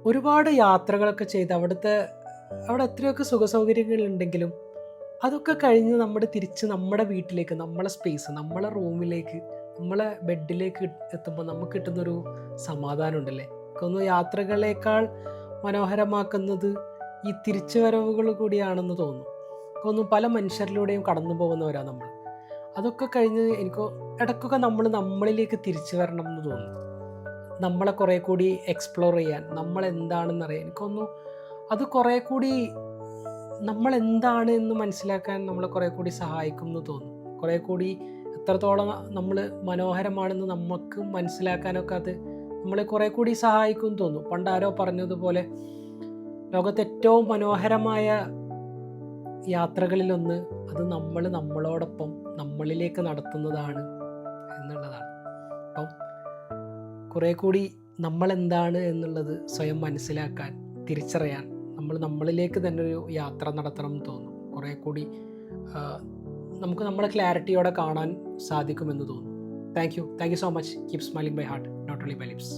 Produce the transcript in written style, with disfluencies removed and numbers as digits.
ഒരുപാട് യാത്രകളൊക്കെ ചെയ്ത് അവിടെ എത്രയൊക്കെ സുഖസൗകര്യങ്ങളുണ്ടെങ്കിലും അതൊക്കെ കഴിഞ്ഞ് തിരിച്ച് നമ്മുടെ വീട്ടിലേക്ക്, നമ്മളെ സ്പേസ്, നമ്മളെ റൂമിലേക്ക്, നമ്മളെ ബെഡിലേക്ക് എത്തുമ്പോൾ നമുക്ക് കിട്ടുന്നൊരു സമാധാനം ഉണ്ടല്ലേ. ഒന്ന് യാത്രകളേക്കാൾ മനോഹരമാക്കുന്നത് ഈ തിരിച്ചു വരവുകൾ കൂടിയാണെന്ന് തോന്നുന്നു. ഒന്ന് പല മനുഷ്യരിലൂടെയും കടന്നു പോകുന്നവരാണ് നമ്മൾ. അതൊക്കെ കഴിഞ്ഞ് എനിക്ക് ഇടയ്ക്കൊക്കെ നമ്മളിലേക്ക് തിരിച്ചു വരണം എന്ന് തോന്നുന്നു. നമ്മളെ കുറേ കൂടി എക്സ്പ്ലോർ ചെയ്യാൻ, നമ്മളെന്താണെന്നറിയാൻ എനിക്കൊന്നു അത് കുറേ കൂടി നമ്മളെന്താണ് എന്ന് മനസ്സിലാക്കാൻ നമ്മളെ കുറേ കൂടി സഹായിക്കും എന്ന് തോന്നുന്നു. കുറേ കൂടി എത്രത്തോളം നമ്മൾ മനോഹരമാണെന്ന് നമുക്ക് മനസ്സിലാക്കാനൊക്കെ അത് നമ്മളെ കുറേ കൂടി സഹായിക്കും എന്ന് തോന്നുന്നു. പണ്ടാരോ പറഞ്ഞതുപോലെ ലോകത്തെ ഏറ്റവും മനോഹരമായ യാത്രകളിലൊന്ന് അത് നമ്മളോടൊപ്പം നമ്മളിലേക്ക് നടത്തുന്നതാണ് എന്നുള്ളതാണ്. അപ്പം കുറേ കൂടി നമ്മളെന്താണ് എന്നുള്ളത് സ്വയം മനസ്സിലാക്കാൻ, തിരിച്ചറിയാൻ നമ്മളിലേക്ക് തന്നെ ഒരു യാത്ര നടത്തണം എന്ന് തോന്നുന്നു. കുറേ കൂടി നമുക്ക് നമ്മളെ ക്ലാരിറ്റിയോടെ കാണാൻ സാധിക്കുമെന്ന് തോന്നുന്നു. Thank you so much. Keep smiling by heart, not only by lips.